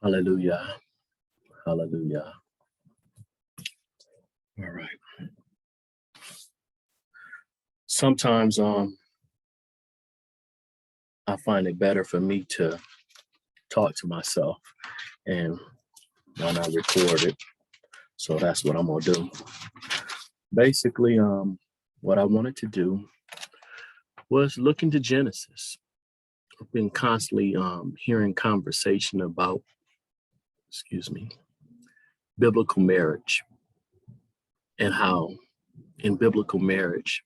Hallelujah. Hallelujah. All right. Sometimes I find it better for me to talk to myself and why not record it. So that's what I'm gonna do. Basically, what I wanted to do was look into Genesis. I've been constantly hearing conversation about, excuse me, biblical marriage and how in biblical marriage,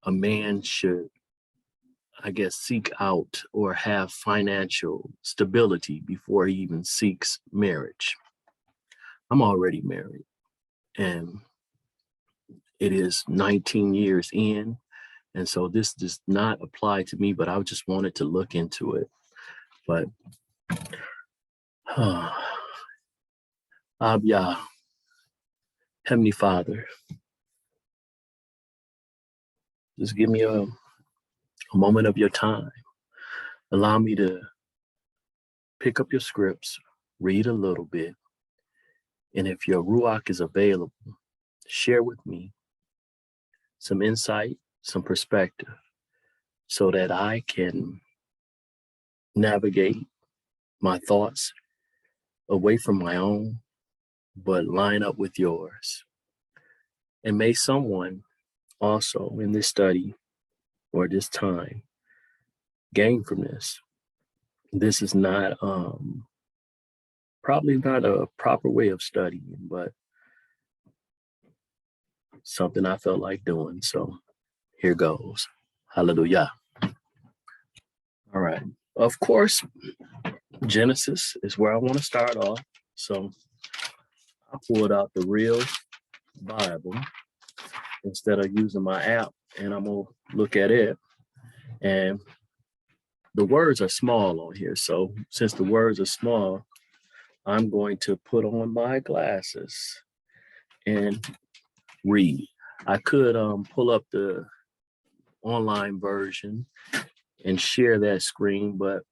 a man should, I guess, seek out or have financial stability before he even seeks marriage. I'm already married and it is 19 years in. And so this does not apply to me, but I just wanted to look into it. But Abya, Heavenly Father, just give me a moment of your time. Allow me to pick up your scripts, read a little bit. And if your Ruach is available, share with me some insight, some perspective, so that I can navigate my thoughts away from my own, but line up with yours. And may someone also in this study or this time gain from this. This is not probably not a proper way of studying, but something I felt like doing. So here goes. Hallelujah. All right. Of course, Genesis is where I want to start off. So I pulled out the real Bible instead of using my app, and I'm going to look at it. And the words are small on here. So since the words are small, I'm going to put on my glasses and read. I could pull up the online version and share that screen, but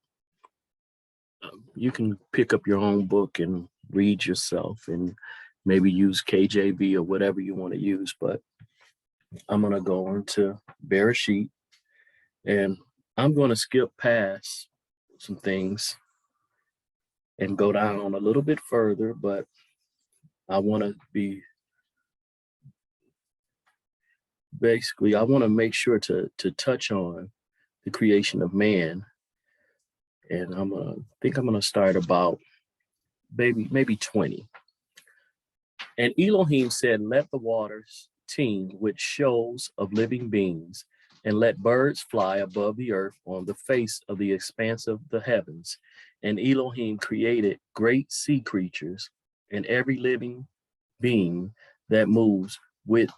you can pick up your own book and read yourself and maybe use KJV or whatever you want to use. But I'm going to go on to Bereshit and I'm going to skip past some things and go down a little bit further, but I want to I want to make sure to touch on the creation of man. And I'm going to start about maybe 20. And Elohim said, let the waters teem with shoals of living beings, and let birds fly above the earth on the face of the expanse of the heavens. And Elohim created great sea creatures and every living being that moves, which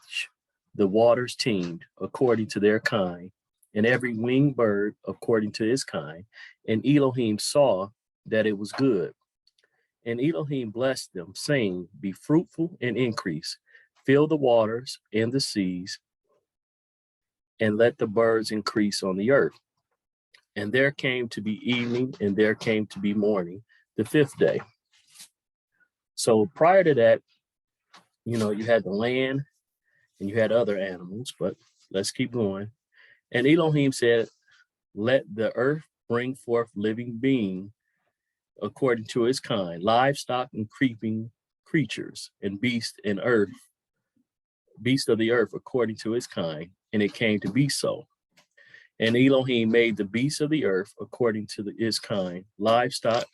the waters teemed according to their kind, and every winged bird according to his kind. And Elohim saw that it was good. And Elohim blessed them, saying, be fruitful and increase, fill the waters and the seas, and let the birds increase on the earth. And there came to be evening, and there came to be morning, the fifth day. So prior to that, you had the land and you had other animals, but let's keep going. And Elohim said, let the earth bring forth living being according to his kind, livestock and creeping creatures, and beasts of the earth according to his kind. And it came to be so. And Elohim made the beasts of the earth according to his kind, livestock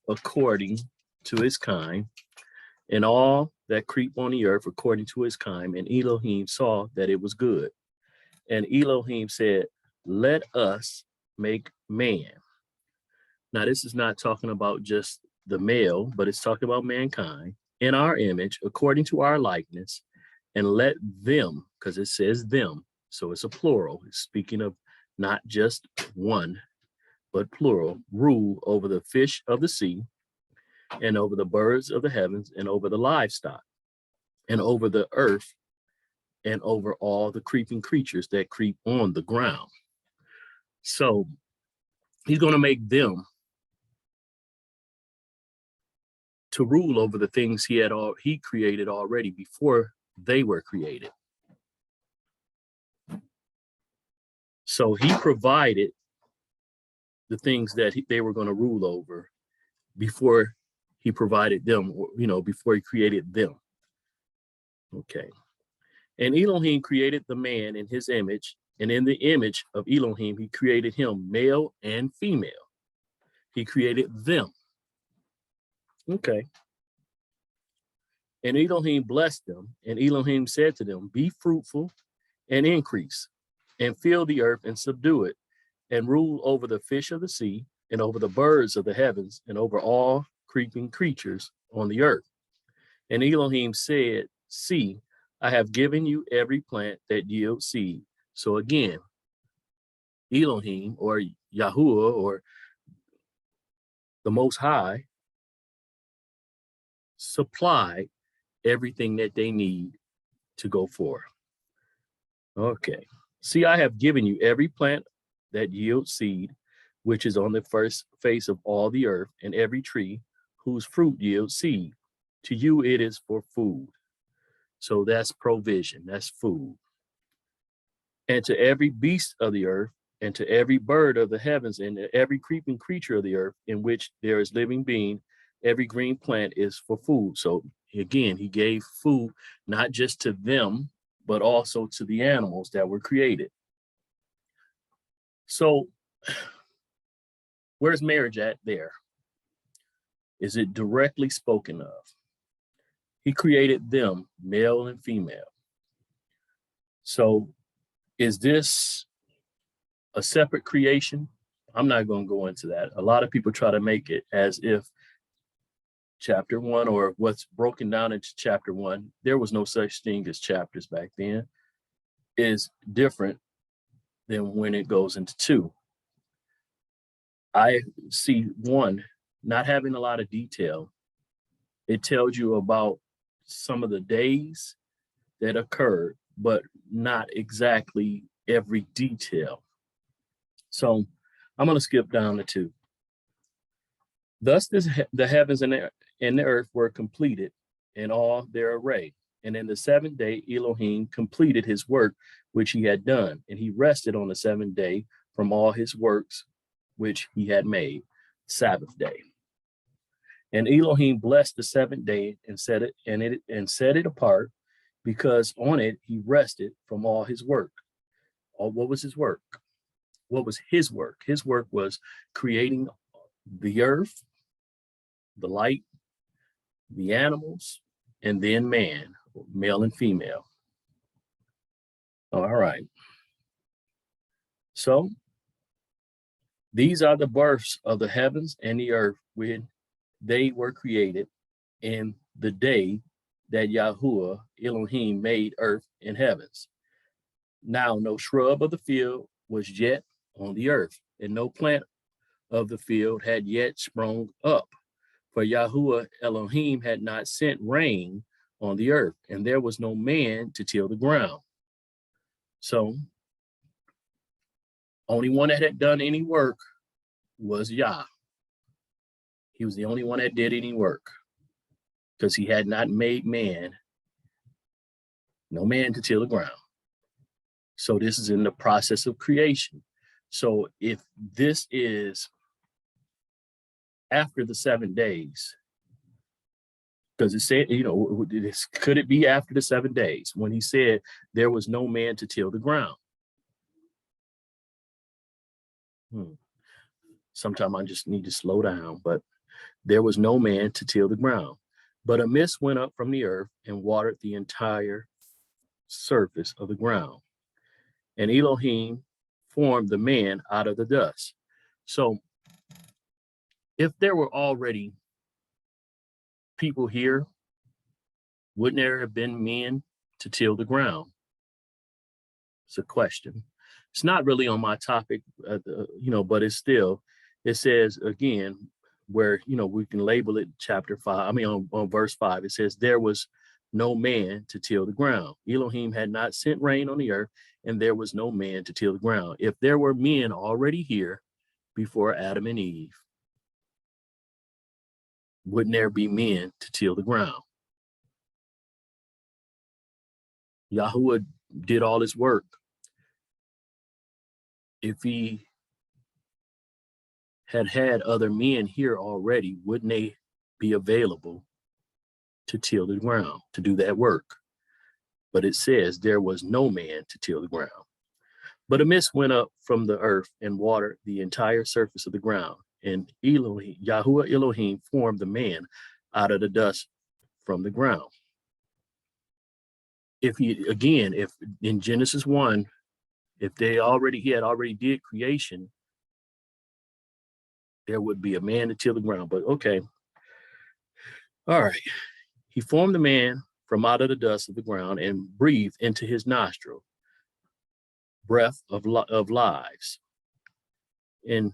according to his kind, and all that creep on the earth according to his kind. And Elohim saw that it was good. And Elohim said, let us make man. Now, this is not talking about just the male, but it's talking about mankind in our image, according to our likeness, and let them, because it says them, so it's a plural. It's speaking of not just one, but plural, rule over the fish of the sea, and over the birds of the heavens, and over the livestock, and over the earth, and over all the creeping creatures that creep on the ground. So he's going to make them to rule over the things he created already before they were created. So he provided the things that they were going to rule over before he provided them, before he created them. Okay. And Elohim created the man in his image, and in the image of Elohim, he created him, male and female. He created them. Okay. And Elohim blessed them, and Elohim said to them, be fruitful and increase, and fill the earth and subdue it, and rule over the fish of the sea, and over the birds of the heavens, and over all creeping creatures on the earth. And Elohim said, see, I have given you every plant that yields seed. So again, Elohim, or Yahuwah, or the Most High, supplied everything that they need to go forth. Okay. See, I have given you every plant that yields seed, which is on the first face of all the earth, and every tree whose fruit yields seed. To you it is for food. So that's provision, that's food. And to every beast of the earth, and to every bird of the heavens, and to every creeping creature of the earth, in which there is living being, every green plant is for food. So again, he gave food not just to them, but also to the animals that were created. So where's marriage at there? Is it directly spoken of? He created them, male and female. So is this a separate creation? I'm not going to go into that. A lot of people try to make it as if chapter 1, or what's broken down into chapter 1, there was no such thing as chapters back then, is different than when it goes into 2. I see 1 not having a lot of detail. It tells you about some of the days that occurred, but not exactly every detail. So I'm going to skip down to 2. Thus the heavens and the earth were completed in all their array. And in the 7th day, Elohim completed his work which he had done, and he rested on the 7th day from all his works which he had made, Sabbath day. And Elohim blessed the 7th day and set it apart, because on it he rested from all his work. What was his work? What was his work? His work was creating the earth, the light, the animals, and then man, male and female. All right. So these are the births of the heavens and the earth when they were created, in the day that Yahuwah Elohim made earth and heavens. Now no shrub of the field was yet on the earth, and no plant of the field had yet sprung up, for Yahuwah Elohim had not sent rain on the earth, and there was no man to till the ground. So only one that had done any work was Yah. He was the only one that did any work, because he had not made man, no man to till the ground. So this is in the process of creation. So if this is after the 7 days, because it said, could it be after the 7 days when he said there was no man to till the ground? Sometimes I just need to slow down, but there was no man to till the ground. But a mist went up from the earth and watered the entire surface of the ground. And Elohim formed the man out of the dust. So if there were already people here, wouldn't there have been men to till the ground? It's a question. It's not really on my topic, but it's still, it says again, where, we can label it chapter 5, on verse 5, it says, there was no man to till the ground. Elohim had not sent rain on the earth, and there was no man to till the ground. If there were men already here before Adam and Eve, wouldn't there be men to till the ground? Yahuwah did all his work. If he had other men here already, wouldn't they be available to till the ground, to do that work? But it says there was no man to till the ground. But a mist went up from the earth and watered the entire surface of the ground. And Yahuwah Elohim formed the man out of the dust from the ground. If in Genesis 1, if he had already did creation, there would be a man to till the ground. But okay. All right. He formed the man from out of the dust of the ground and breathed into his nostril breath of lives. And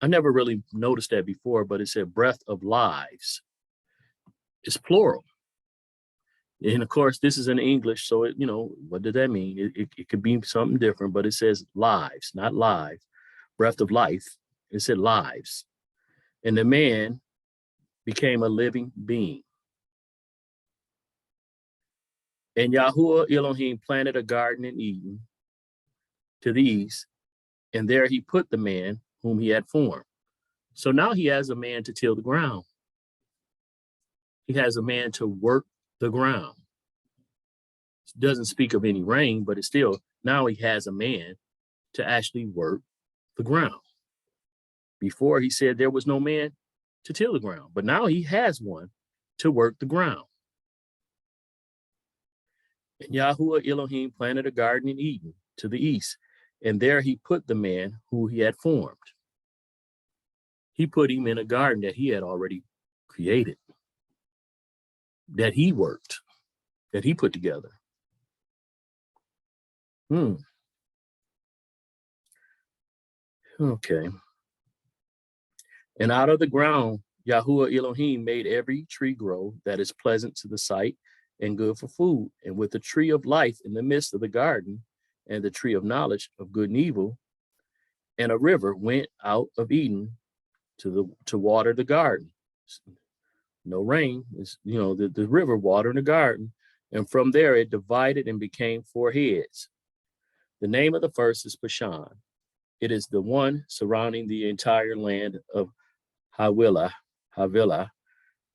I never really noticed that before, but it said breath of lives. It's plural. And of course, this is in English, so what did that mean? It could be something different, but it says lives, not live. Breath of life. It said lives. And the man became a living being. And Yahuwah Elohim planted a garden in Eden to the east, and there he put the man whom he had formed. So now he has a man to till the ground. He has a man to work the ground. It doesn't speak of any rain, but it's still, now he has a man to actually work the ground. Before he said there was no man to till the ground, but now he has one to work the ground. And Yahuwah Elohim planted a garden in Eden to the east, and there he put the man who he had formed. He put him in a garden that he had already created, that he worked, that he put together. Okay. And out of the ground, Yahuwah Elohim made every tree grow that is pleasant to the sight and good for food. And with the tree of life in the midst of the garden, and the tree of knowledge of good and evil, and a river went out of Eden to water the garden. No rain, the river watered the garden, and from there it divided and became 4 heads. The name of the first is Bashan. It is the one surrounding the entire land of Havilah,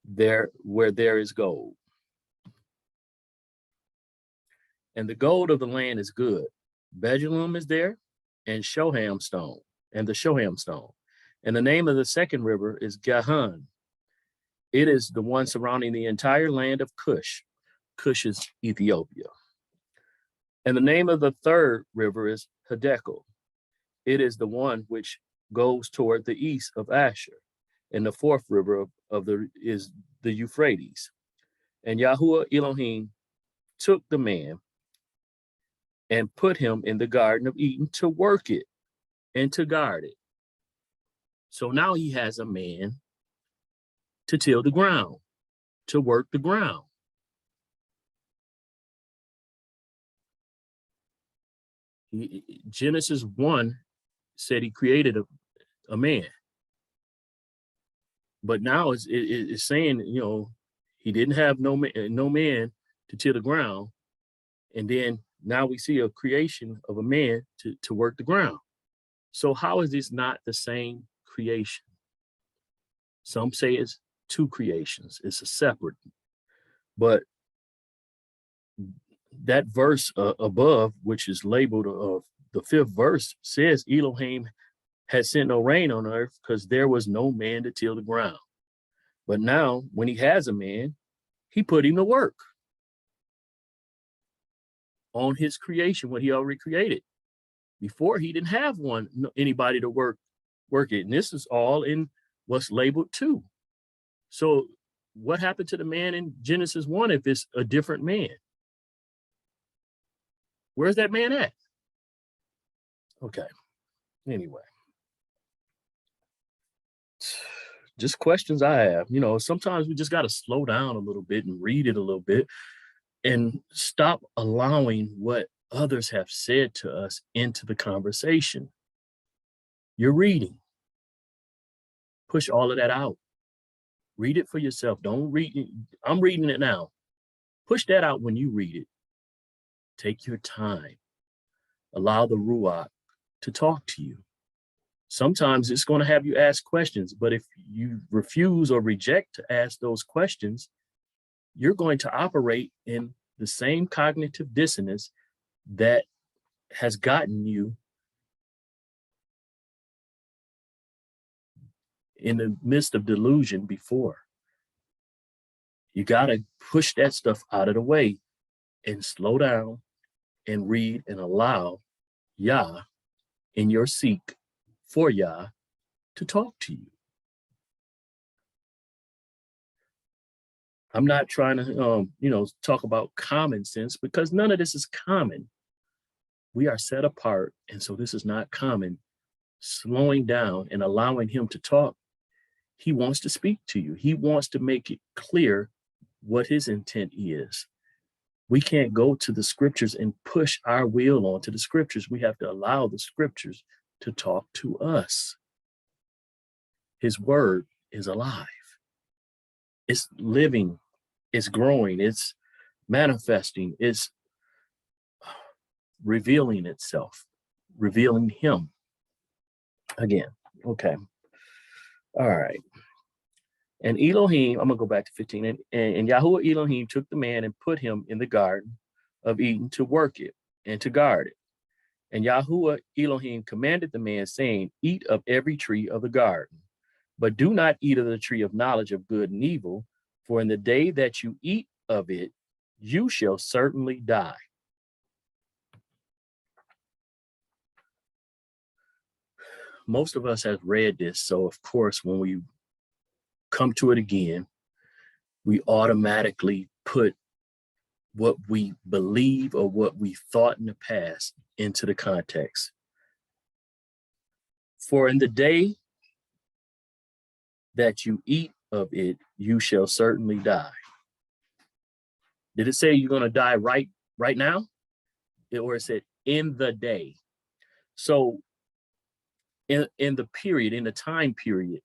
there where there is gold. And the gold of the land is good. Bejulum is there, and Shoham stone, and the Shoham stone. And the name of the second river is Gihon. It is the one surrounding the entire land of Cush. Cush is Ethiopia. And the name of the third river is Hiddekel. It is the one which goes toward the east of Asher. And the fourth river is the Euphrates. And Yahuwah Elohim took the man and put him in the Garden of Eden to work it and to guard it. So now he has a man to till the ground, to work the ground. Genesis 1 said he created a man. But now it's saying, he didn't have no man to till the ground. And then now we see a creation of a man to work the ground. So how is this not the same creation? Some say it's 2 creations. It's a separate. But that verse above, which is labeled the 5th verse, says Elohim had sent no rain on earth because there was no man to till the ground. But now, when he has a man, he put him to work on his creation, what he already created. Before, he didn't have anybody to work it. And this is all in what's labeled 2. So what happened to the man in Genesis 1 if it's a different man? Where's that man at? Okay. Anyway. Just questions I have. Sometimes we just got to slow down a little bit and read it a little bit and stop allowing what others have said to us into the conversation. You're reading. Push all of that out. Read it for yourself. Don't read it. I'm reading it now. Push that out when you read it. Take your time. Allow the Ruach to talk to you. Sometimes it's going to have you ask questions, but if you refuse or reject to ask those questions, you're going to operate in the same cognitive dissonance that has gotten you in the midst of delusion before. You got to push that stuff out of the way and slow down and read and allow Yah in your seek for Yah to talk to you. I'm not trying to, talk about common sense, because none of this is common. We are set apart, and so this is not common. Slowing down and allowing him to talk. He wants to speak to you. He wants to make it clear what his intent is. We can't go to the scriptures and push our will onto the scriptures. We have to allow the scriptures to talk to us. His word is alive. It's living. It's growing. It's manifesting. It's revealing itself, revealing him again. Okay. All right. And Elohim, I'm going to go back to 15. And Yahuwah Elohim took the man and put him in the garden of Eden to work it and to guard it. And Yahuwah Elohim commanded the man, saying, eat of every tree of the garden, but do not eat of the tree of knowledge of good and evil, for in the day that you eat of it, you shall certainly die. Most of us have read this, so of course, when we come to it again, we automatically put what we believe or what we thought in the past into the context. For in the day that you eat of it, you shall certainly die. Did it say you're going to die right now? Or it said in the day? So in the period, in the time period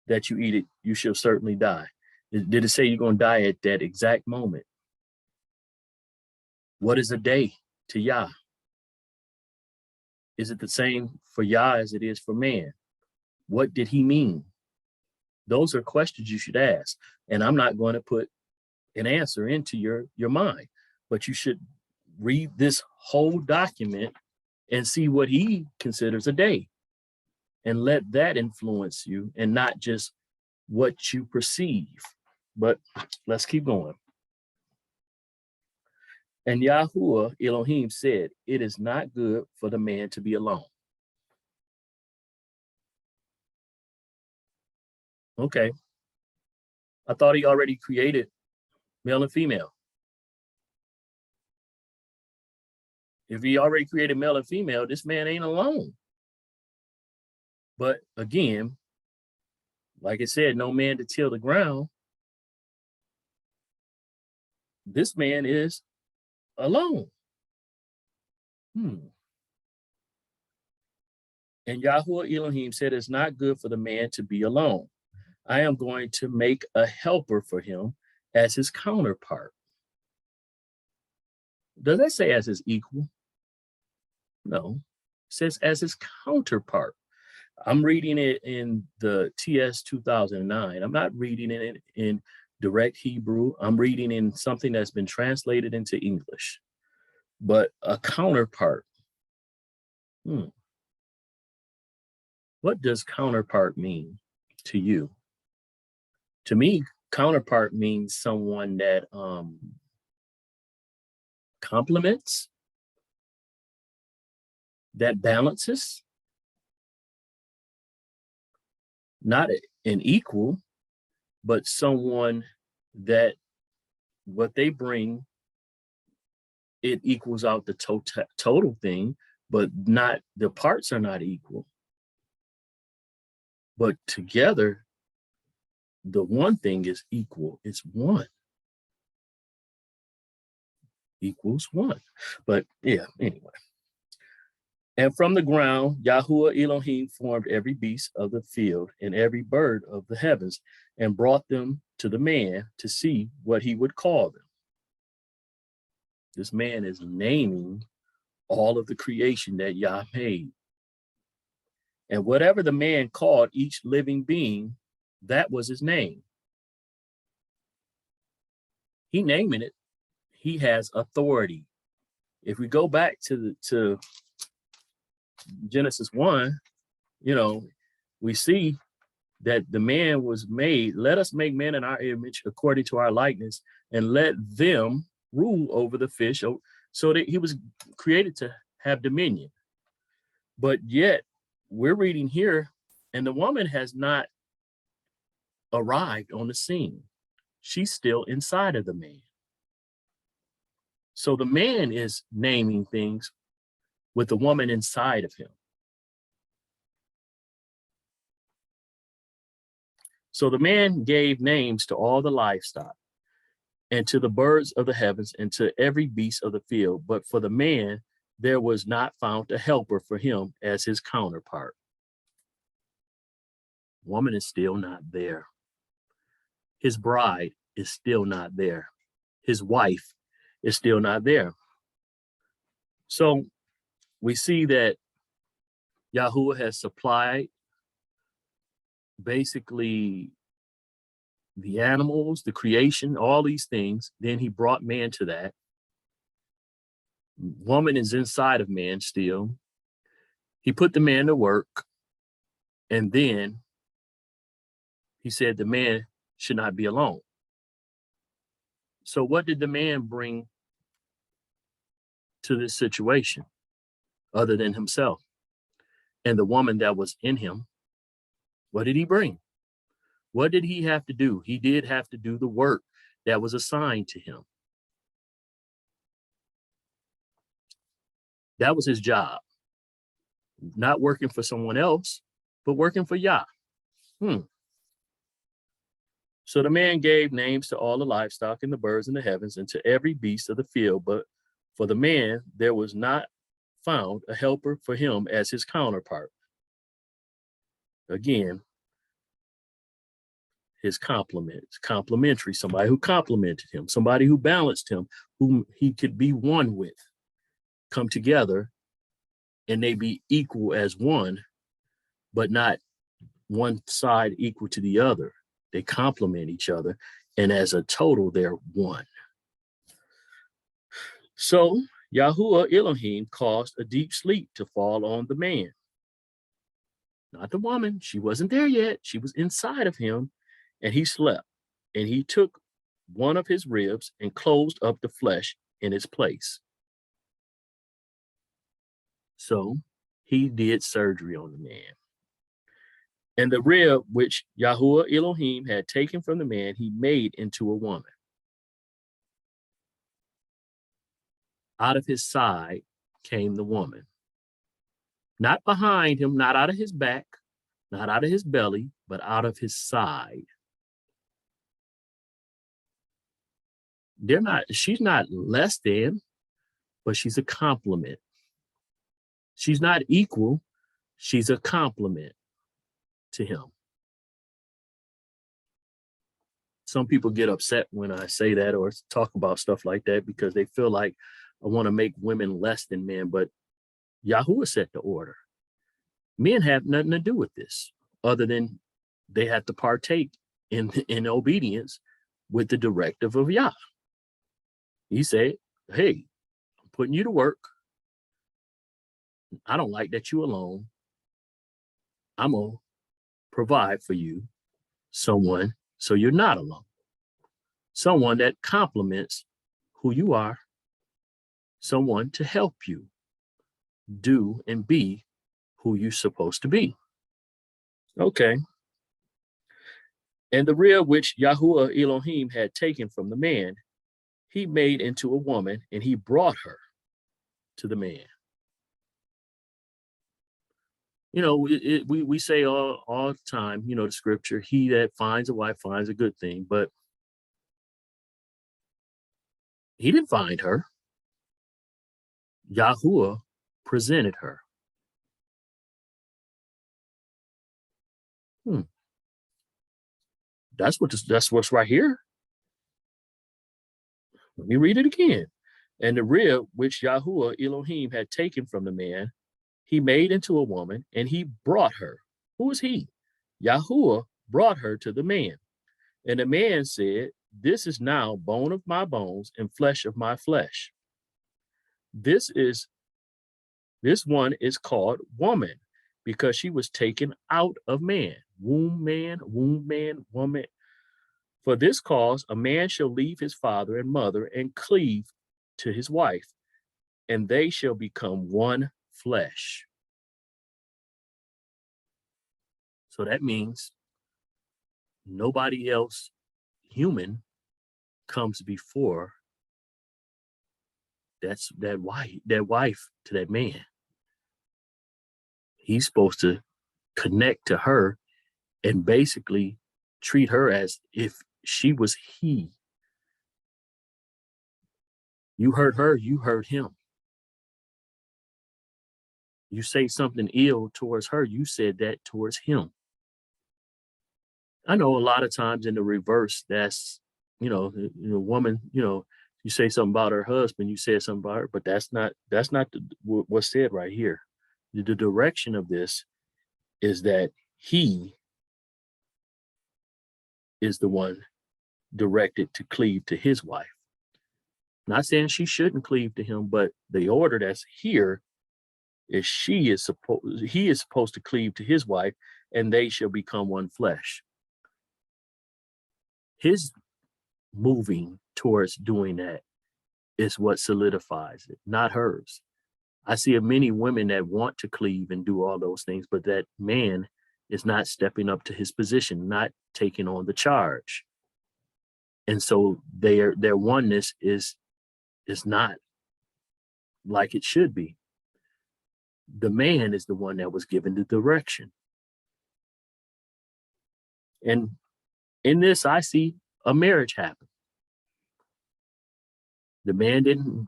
that you eat it, you shall certainly die. Did it say you're going to die at that exact moment? What is a day to Yah? Is it the same for Yah as it is for man? What did he mean? Those are questions you should ask. And I'm not going to put an answer into your mind, but you should read this whole document and see what he considers a day, and let that influence you and not just what you perceive. But let's keep going. And Yahuwah Elohim said, it is not good for the man to be alone. Okay. I thought he already created male and female. If he already created male and female, this man ain't alone. But again, like I said, no man to till the ground. This man is alone. And Yahuwah Elohim said, it's not good for the man to be alone. I am going to make a helper for him as his counterpart. Does that say as his equal? No, it says as his counterpart. I'm reading it in the TS 2009. I'm not reading it in direct Hebrew. I'm reading in something that's been translated into English. But a counterpart. What does counterpart mean to you? To me, counterpart means someone that complements, that balances, not an equal, but someone that what they bring, it equals out the total thing, but not, the parts are not equal. But together, the one thing is equal. It's one. Equals one. But yeah, anyway. And from the ground, Yahuwah Elohim formed every beast of the field and every bird of the heavens and brought them to the man to see what he would call them. This man is naming all of the creation that Yah made. And whatever the man called each living being, that was his name. He naming it. He has authority. If we go back to Genesis 1, we see that the man was made. Let us make man in our image according to our likeness, and let them rule over the fish. So that he was created to have dominion. But yet we're reading here, and the woman has not arrived on the scene. She's still inside of the man. So the man is naming things with the woman inside of him. So the man gave names to all the livestock and to the birds of the heavens and to every beast of the field. But for the man, there was not found a helper for him as his counterpart. Woman is still not there. His bride is still not there. His wife is still not there. So we see that Yahuwah has supplied basically the animals, the creation, all these things. Then he brought man to that. Woman is inside of man still. He put the man to work. And then he said the man should not be alone. So what did the man bring to this situation other than himself? And the woman that was in him, what did he bring? What did he have to do? He did have to do the work that was assigned to him. That was his job. Not working for someone else, but working for Yah. So the man gave names to all the livestock and the birds in the heavens and to every beast of the field. But for the man, there was not found a helper for him as his counterpart. Again, his complementary, somebody who complemented him, somebody who balanced him, whom he could be one with, come together and they be equal as one, but not one side equal to the other. They complement each other, and as a total, they're one. So Yahuwah Elohim caused a deep sleep to fall on the man. Not the woman. She wasn't there yet. She was inside of him, and he slept. And he took one of his ribs and closed up the flesh in its place. So he did surgery on the man. And the rib which Yahuwah Elohim had taken from the man, he made into a woman. Out of his side came the woman. Not behind him, not out of his back, not out of his belly, but out of his side. She's not less than, but she's a complement. She's not equal, she's a complement to him. Some people get upset when I say that or talk about stuff like that because they feel like I want to make women less than men, but Yahuwah set the order. Men have nothing to do with this other than they have to partake in obedience with the directive of Yah. He said, hey, I'm putting you to work. I don't like that you alone. I'm going to provide for you someone so you're not alone. Someone that complements who you are. Someone to help you do and be who you're supposed to be. Okay. And the rib which Yahuwah Elohim had taken from the man, he made into a woman, and he brought her to the man. We say all the time, the scripture, he that finds a wife finds a good thing, but he didn't find her. Yahuwah presented her. Hmm, that's what's right here. Let me read it again. And the rib which Yahuwah Elohim had taken from the man, he made into a woman, and he brought her. Who is he? Yahuwah brought her to the man. And the man said, this is now bone of my bones and flesh of my flesh. This one is called woman, because she was taken out of man. Man, womb man, woman. For this cause, a man shall leave his father and mother and cleave to his wife, and they shall become one flesh. So that means nobody else human comes before that wife to that man. He's supposed to connect to her and basically treat her as if she was he. You hurt her, you hurt him. You say something ill towards her, you said that towards him. I know a lot of times in the reverse, that's, woman, you say something about her husband, you said something about her, but that's not what's said right here. The direction of this is that he is the one directed to cleave to his wife. Not saying she shouldn't cleave to him, but the order that's here is he is supposed to cleave to his wife, and they shall become one flesh. His moving towards doing that is what solidifies it, not hers. I see many women that want to cleave and do all those things, but that man is not stepping up to his position, not taking on the charge. And so their oneness is not like it should be. The man is the one that was given the direction. And in this, I see a marriage happen. The man didn't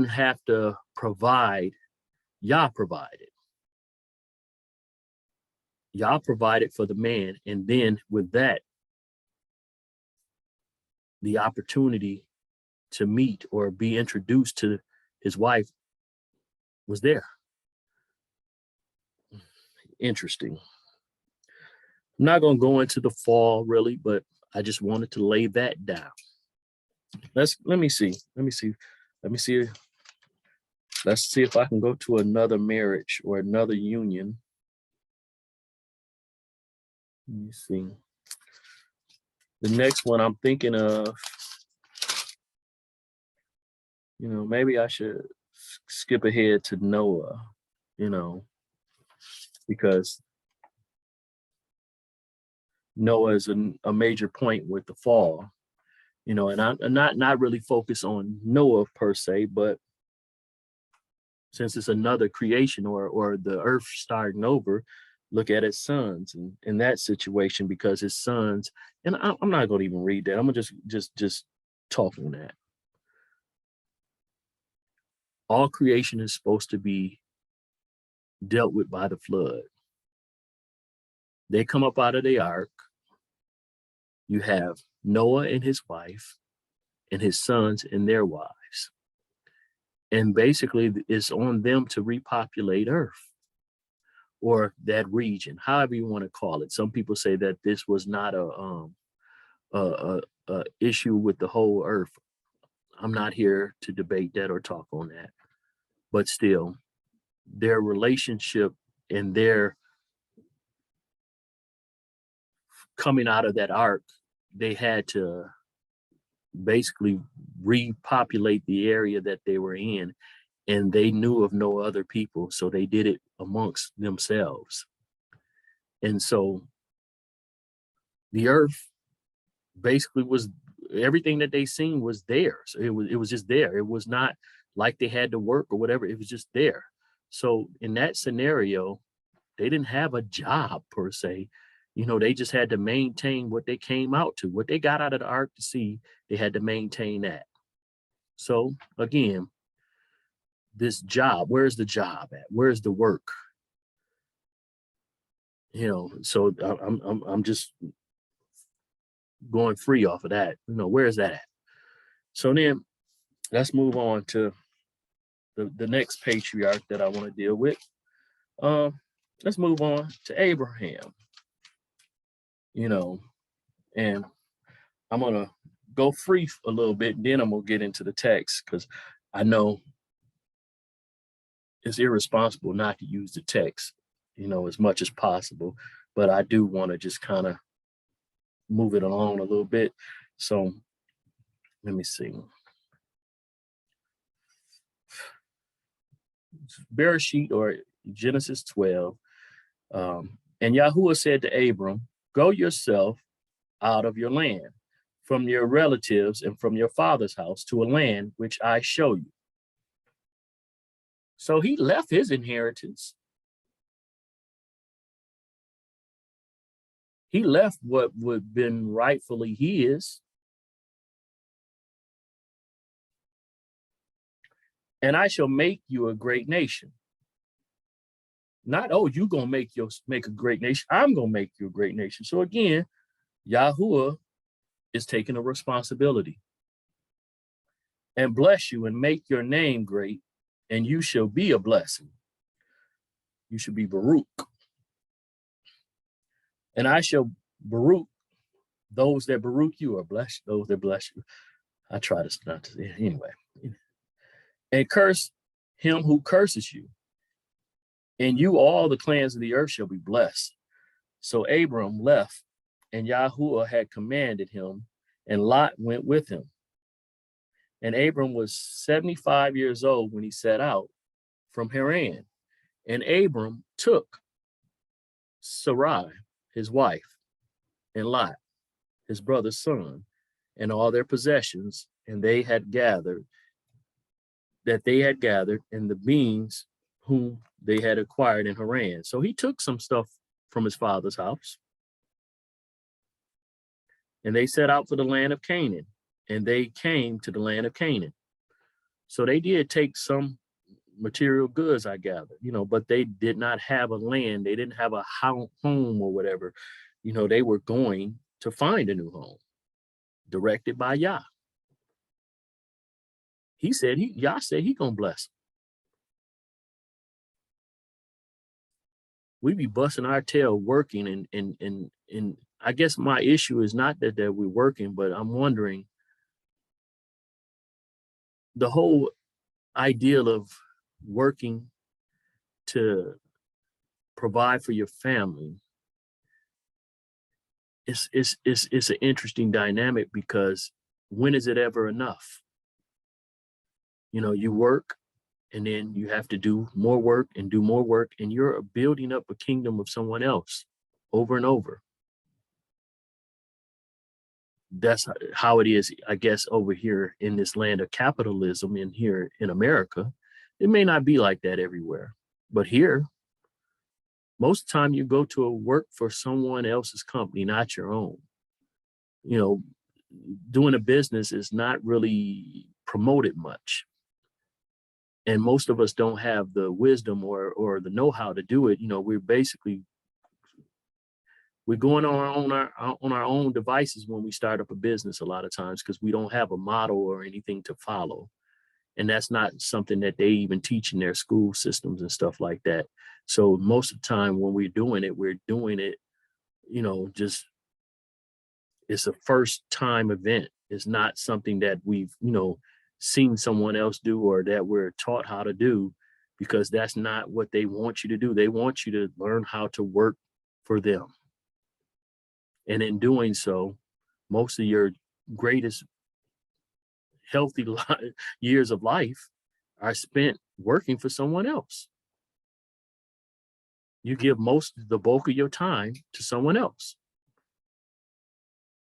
have to provide. Yah provided. Yah provided for the man. And then with that, the opportunity to meet or be introduced to his wife was there. Interesting. I'm not going to go into the fall really, but I just wanted to lay that down. Let me see. Let's see if I can go to another marriage or another union. Let me see. The next one I'm thinking of, maybe I should skip ahead to Noah, because Noah is a major point with the fall, and I'm not really focused on Noah per se, but since it's another creation or the earth starting over, look at his sons and in that situation, because his sons, and I'm not going to even read that. I'm going to just talk on that. All creation is supposed to be dealt with by the flood. They come up out of the ark. You have Noah and his wife and his sons and their wives. And basically it's on them to repopulate earth or that region, however you want to call it. Some people say that this was not a issue with the whole earth. I'm not here to debate that or talk on that, but still their relationship and their coming out of that ark, they had to basically repopulate the area that they were in, and they knew of no other people, so they did it amongst themselves. And so the earth basically was, everything that they seen was theirs. It was just there. It was not like they had to work or whatever. It was just there. So in that scenario, they didn't have a job per se. They just had to maintain what they came out to, what they got out of the ark to see. They had to maintain that. So again, this job, where's the job at? Where's the work? So I'm just going free off of that. Where is that at? So then let's move on to the next patriarch that I want to deal with. Let's move on to Abraham. And I'm gonna go free a little bit, and then I'm gonna get into the text, because I know it's irresponsible not to use the text, as much as possible. But I do want to just kind of move it along a little bit. So let me see. Bereshit, or Genesis 12. And Yahuwah said to Abram, "Go yourself out of your land, from your relatives and from your father's house, to a land which I show you." So he left his inheritance. He left what would have been rightfully his. "And I shall make you a great nation." Not, "Oh, you're going to make a great nation. I'm going to make you a great nation." So again, Yahuwah is taking a responsibility. "And bless you and make your name great, and you shall be a blessing." You should be Baruch. "And I shall Baruch those that Baruch you, or bless those that bless you." I try to not to anyway. "And curse him who curses you, and you all the clans of the earth shall be blessed." So Abram left, and Yahuwah had commanded him, and Lot went with him. And Abram was 75 years old when he set out from Haran. And Abram took Sarai, his wife, and Lot, his brother's son, and all their possessions, and they had gathered, and the beings whom they had acquired in Haran. So he took some stuff from his father's house. And they set out for the land of Canaan, and they came to the land of Canaan. So they did take some material goods, I gather, but they did not have a land. They didn't have a home or whatever. They were going to find a new home, directed by Yah. Yah said he gonna bless them. We be busting our tail working, and I guess my issue is not that we're working, but I'm wondering, the whole ideal of working to provide for your family, it's an interesting dynamic, because when is it ever enough? You work, and then you have to do more work and do more work, and you're building up a kingdom of someone else over and over. That's how it is, I guess, over here in this land of capitalism, in here in America. It may not be like that everywhere, but here, most of the time you go to a work for someone else's company, not your own. Doing a business is not really promoted much. And most of us don't have the wisdom or the know-how to do it. We're going on our own devices when we start up a business a lot of times, because we don't have a model or anything to follow. And that's not something that they even teach in their school systems and stuff like that. So most of the time when we're doing it, just, it's a first time event. It's not something that we've, seen someone else do, or that we're taught how to do, because that's not what they want you to do. They want you to learn how to work for them. And in doing so, most of your greatest healthy years of life are spent working for someone else. You give the bulk of your time to someone else.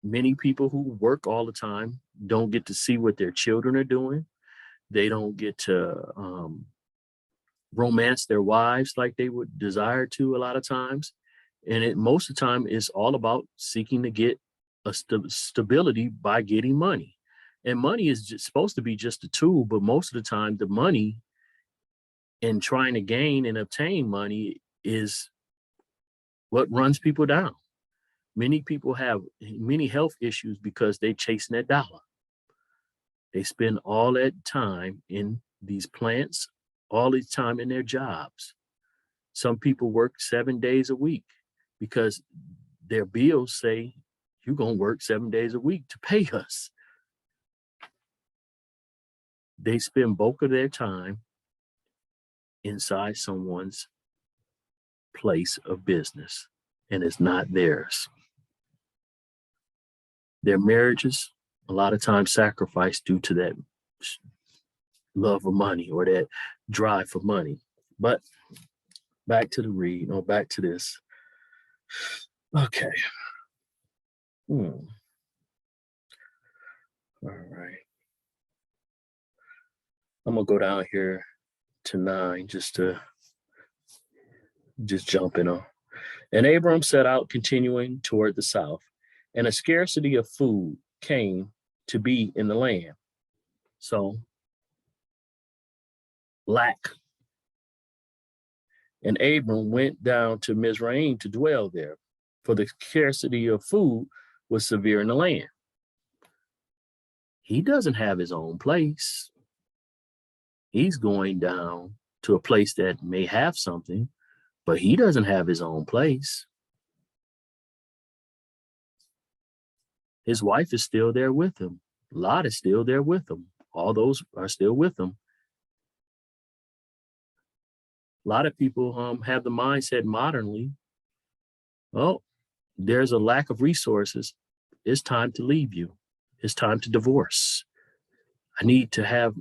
Many people who work all the time don't get to see what their children are doing. They don't get to romance their wives like they would desire to a lot of times. And most of the time is all about seeking to get a stability by getting money. And money is just supposed to be just a tool, but most of the time the money and trying to gain and obtain money is What runs people down? Many people have many health issues because they chasing that dollar. They spend all that time in these plants, all this time in their jobs. Some people work 7 days a week because their bills say you're going to work 7 days a week to pay us. They spend bulk of their time inside someone's place of business, and it's not theirs. Their marriages, a lot of times, sacrificed due to that love of money or that drive for money. But back to the read, or back to this. Okay. All right. I'm gonna go down here to 9 just jump in on. And Abram set out, continuing toward the south, and a scarcity of food came to be in the land. So, lack. And Abram went down to Mizraim to dwell there, for the scarcity of food was severe in the land. He doesn't have his own place. He's going down to a place that may have something, but he doesn't have his own place. His wife is still there with him. Lot is still there with him. All those are still with him. A lot of people have the mindset modernly, well, there's a lack of resources. It's time to leave you. It's time to divorce. I need to have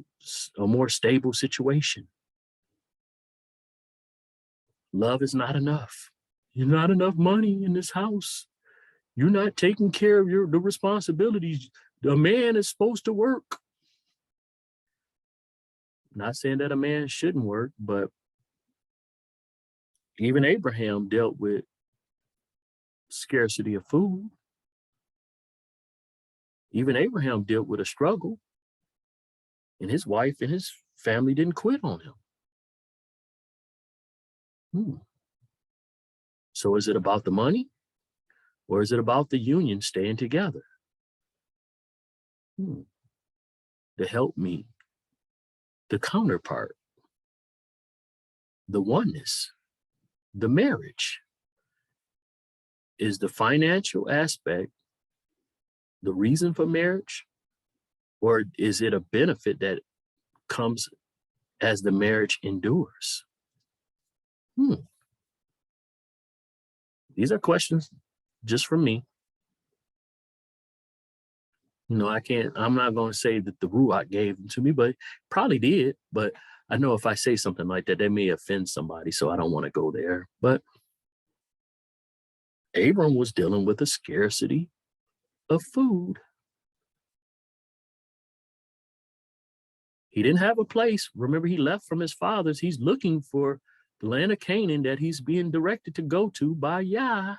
a more stable situation. Love is not enough. You're not enough money in this house. You're not taking care of the responsibilities. A man is supposed to work. Not saying that a man shouldn't work, but even Abraham dealt with scarcity of food. Even Abraham dealt with a struggle, and his wife and his family didn't quit on him. So is it about the money, or is it about the union staying together? To help me, the counterpart, the oneness, the marriage. Is the financial aspect the reason for marriage, or is it a benefit that comes as the marriage endures? These are questions just from me. I'm not going to say that the Ruach gave them to me, but probably did. But I know if I say something like that, may offend somebody, so I don't want to go there. But Abram was dealing with a scarcity of food. He didn't have a place. Remember, he left from his fathers. He's looking for the land of Canaan that he's being directed to go to by Yah.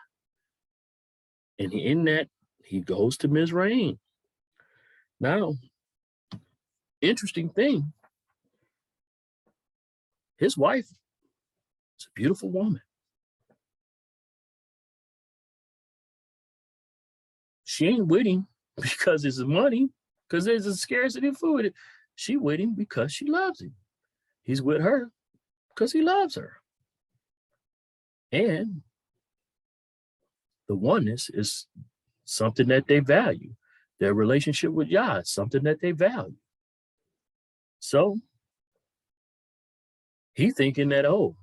And in that, he goes to Mizraim. Now, interesting thing, his wife is a beautiful woman. She ain't with him because it's money, because there's a scarcity of food. She with him because she loves him. He's with her because he loves her. And the oneness is something that they value. Their relationship with Yah is something that they value. So he thinking that, oh,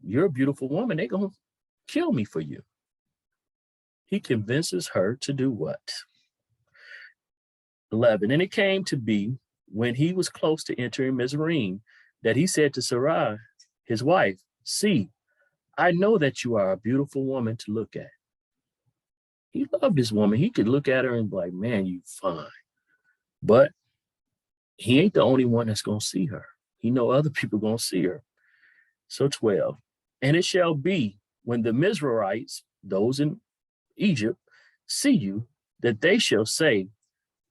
you're a beautiful woman, they're going to kill me for you. He convinces her to do what? 11, and it came to be when he was close to entering Mizraim that he said to Sarai, his wife, see, I know that you are a beautiful woman to look at. He loved this woman. He could look at her and be like, man, you fine. But he ain't the only one that's going to see her. He know other people going to see her. So 12, and it shall be when the Mizrahites, those in Egypt, see you, that they shall say,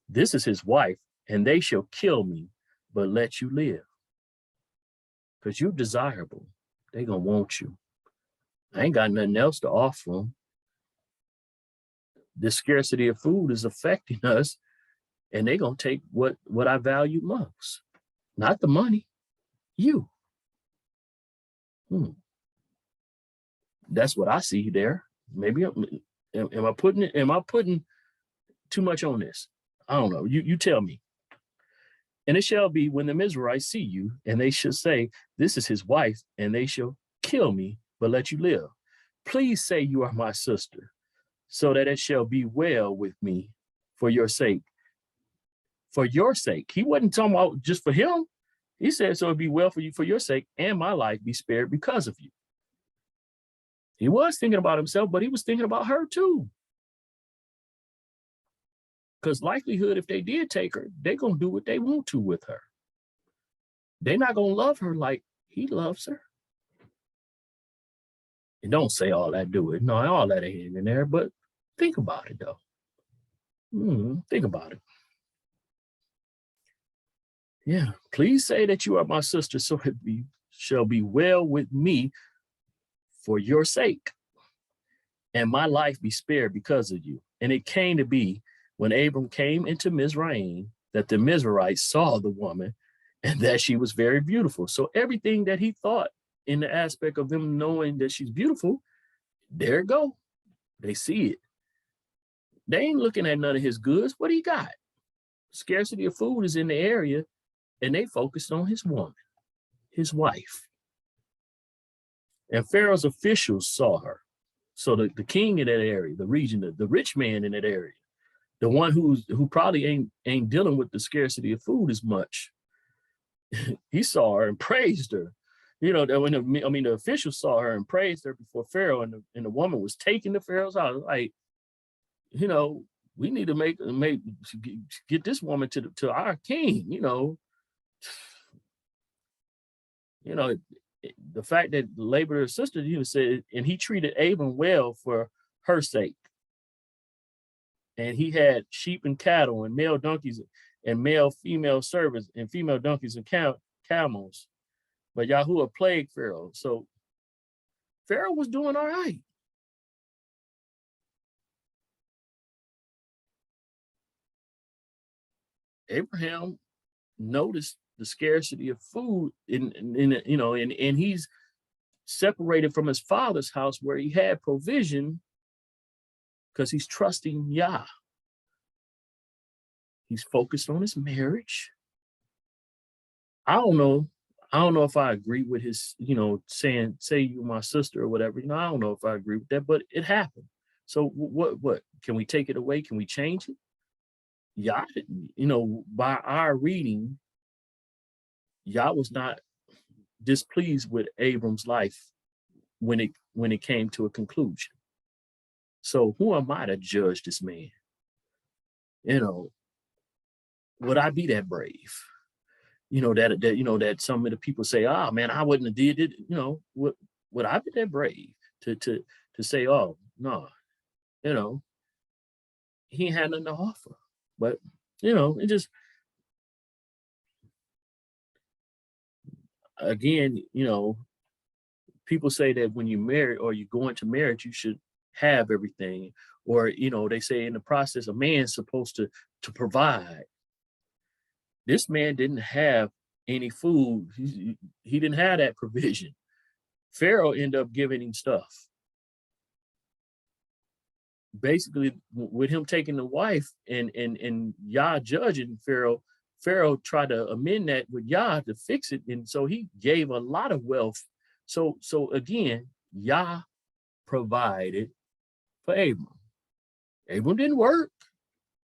this is his wife, and they shall kill me, but let you live. Because you're desirable. They're going to want you. I ain't got nothing else to offer them. The scarcity of food is affecting us, and they're gonna take what I value most. Not the money, you. Hmm. That's what I see there. Maybe am I putting too much on this? I don't know. You tell me. And it shall be when the Mizrahites see you, and they shall say, this is his wife, and they shall kill me, but let you live. Please say you are my sister, so that it shall be well with me for your sake. For your sake. He wasn't talking about just for him. He said, so it'd be well for you for your sake, and my life be spared because of you. He was thinking about himself, but he was thinking about her too. Because likelihood, if they did take her, they're going to do what they want to with her. They're not going to love her like he loves her. And don't say all that, do it. No, all that ain't in there, but think about it, though. Think about it. Yeah, please say that you are my sister, so it shall be well with me for your sake, and my life be spared because of you. And it came to be, when Abram came into Mizraim, that the Mizrahites saw the woman, and that she was very beautiful. So everything that he thought in the aspect of them knowing that she's beautiful, there it go. They see it. They ain't looking at none of his goods. What he got? Scarcity of food is in the area, and they focused on his woman, his wife. And Pharaoh's officials saw her. So the king in that area, the region, the rich man in that area, the one who probably ain't dealing with the scarcity of food as much, he saw her and praised her. You know, when the officials saw her and praised her before Pharaoh, and the woman was taken to Pharaoh's house. Like, you know, we need to get this woman to our king. The fact that Laban's sister, said, and he treated Abram well for her sake. And he had sheep and cattle and male donkeys and male female servants and female donkeys and camels. But Yahuwah plagued Pharaoh. So Pharaoh was doing all right. Abraham noticed the scarcity of food and he's separated from his father's house where he had provision because he's trusting Yah. He's focused on his marriage. I don't know if I agree with his, saying, say you're my sister or whatever. I don't know if I agree with that, but it happened. So what? Can we take it away? Can we change it? Yah, by our reading, Yah was not displeased with Abram's life when it came to a conclusion. So who am I to judge this man? Would I be that brave? That some of the people say, oh man, I wouldn't have did it. Would I be that brave to say, oh no, he had nothing to offer. But it just, again, people say that when you marry or you go into marriage, you should have everything. Or, they say in the process, a man's supposed to provide. This man didn't have any food. He didn't have that provision. Pharaoh ended up giving him stuff. Basically, with him taking the wife and Yah judging Pharaoh, Pharaoh tried to amend that with Yah to fix it. And so he gave a lot of wealth. So again, Yah provided for Abram. Abram didn't work.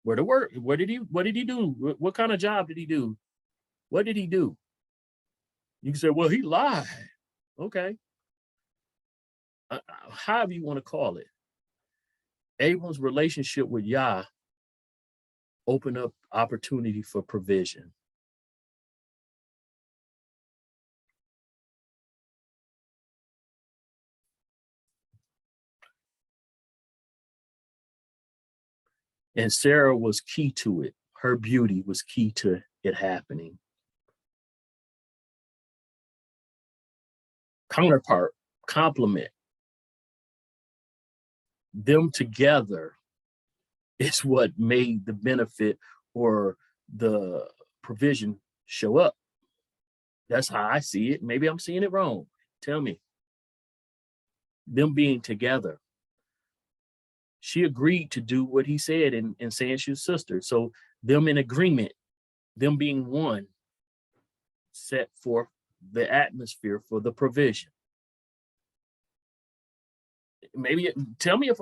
Where to work? What did he do? What kind of job did he do? What did he do? You can say, well, he lied. Okay. However you want to call it. Abram's relationship with Yah opened up opportunity for provision. And Sarah was key to it. Her beauty was key to it happening. Counterpart, complement. them together is what made the benefit or the provision show up. That's how I see it. Maybe I'm seeing it wrong. Tell me. Them being together. She agreed to do what he said in saying she's sister. So them in agreement, them being one, set forth the atmosphere for the provision. Maybe tell me if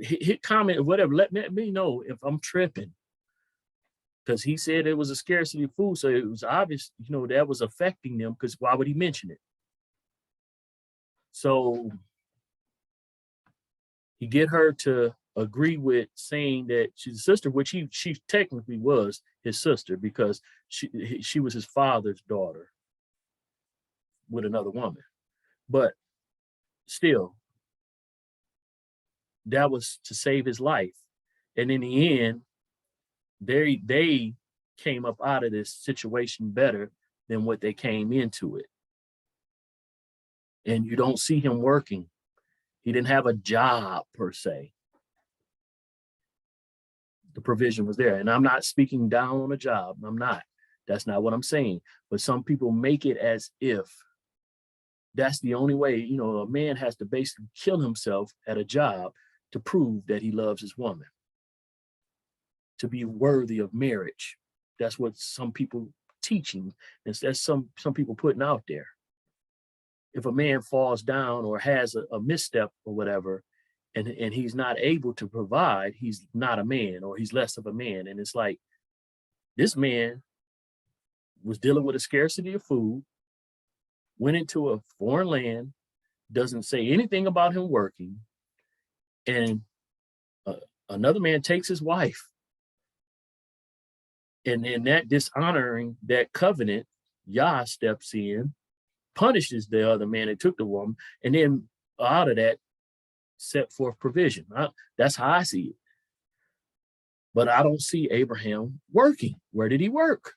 hit comment or whatever. Let me know if I'm tripping, because he said it was a scarcity of food, so it was obvious, that was affecting them. Because why would he mention it? So he get her to agree with saying that she's a sister, which she technically was his sister because she was his father's daughter with another woman. But still, that was to save his life. And in the end, they came up out of this situation better than what they came into it. And you don't see him working. He didn't have a job per se. The provision was there. And I'm not speaking down on a job. I'm not. That's not what I'm saying. But some people make it as if that's the only way. A man has to basically kill himself at a job to prove that he loves his woman, to be worthy of marriage. That's what some people teaching. That's some people putting out there. If a man falls down or has a misstep or whatever, and he's not able to provide, he's not a man, or he's less of a man. And it's like, this man was dealing with a scarcity of food, went into a foreign land, doesn't say anything about him working, and another man takes his wife. And in that dishonoring that covenant, Yah steps in, punishes the other man that took the woman, and then out of that set forth provision. That's how I see it. But I don't see Abraham working. Where did he work?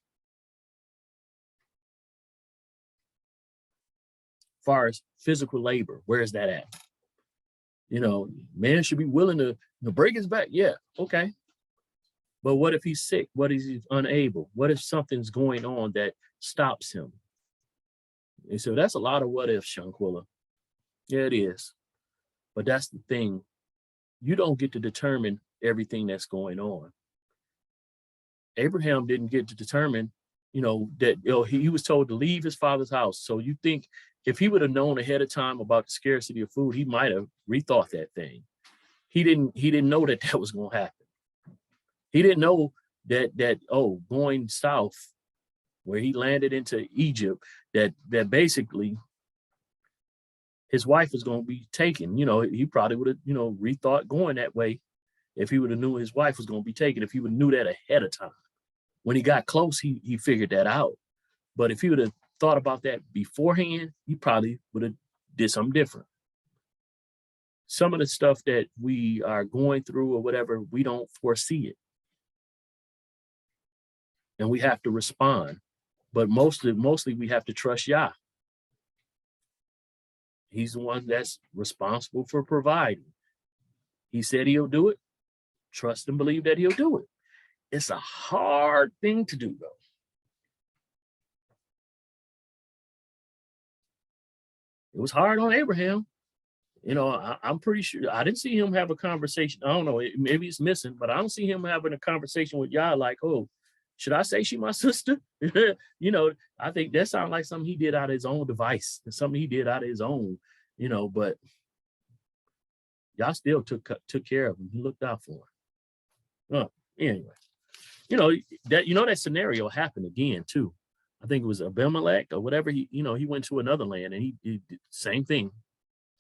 As far as physical labor, where is that at? Man should be willing to break his back. Yeah, okay. But what if he's sick? What if he's unable? What if something's going on that stops him? And so that's a lot of what ifs, Shanquilla. Yeah, it is. But that's the thing. You don't get to determine everything that's going on. Abraham didn't get to determine, that he was told to leave his father's house. So you think if he would have known ahead of time about the scarcity of food, he might have rethought that thing. He didn't know that was going to happen. He didn't know that going south, where he landed into Egypt, that basically his wife was going to be taken. He probably would have, rethought going that way if he would have knew his wife was going to be taken, if he would have knew that ahead of time. When he got close, he figured that out. But if he would have thought about that beforehand, he probably would have did something different. Some of the stuff that we are going through or whatever, we don't foresee it. And we have to respond. But mostly we have to trust Yah. He's the one that's responsible for providing. He said he'll do it. Trust and believe that he'll do it. It's a hard thing to do, though. It was hard on Abraham. I'm pretty sure I didn't see him have a conversation. I don't know, maybe it's missing, but I don't see him having a conversation with Yah like, oh, should I say she my sister? I think that sounds like something he did out of his own device, something he did out of his own, but Yah still took care of him. He looked out for him. Anyway, that scenario happened again too. I think it was Abimelech or whatever. He went to another land and he did same thing.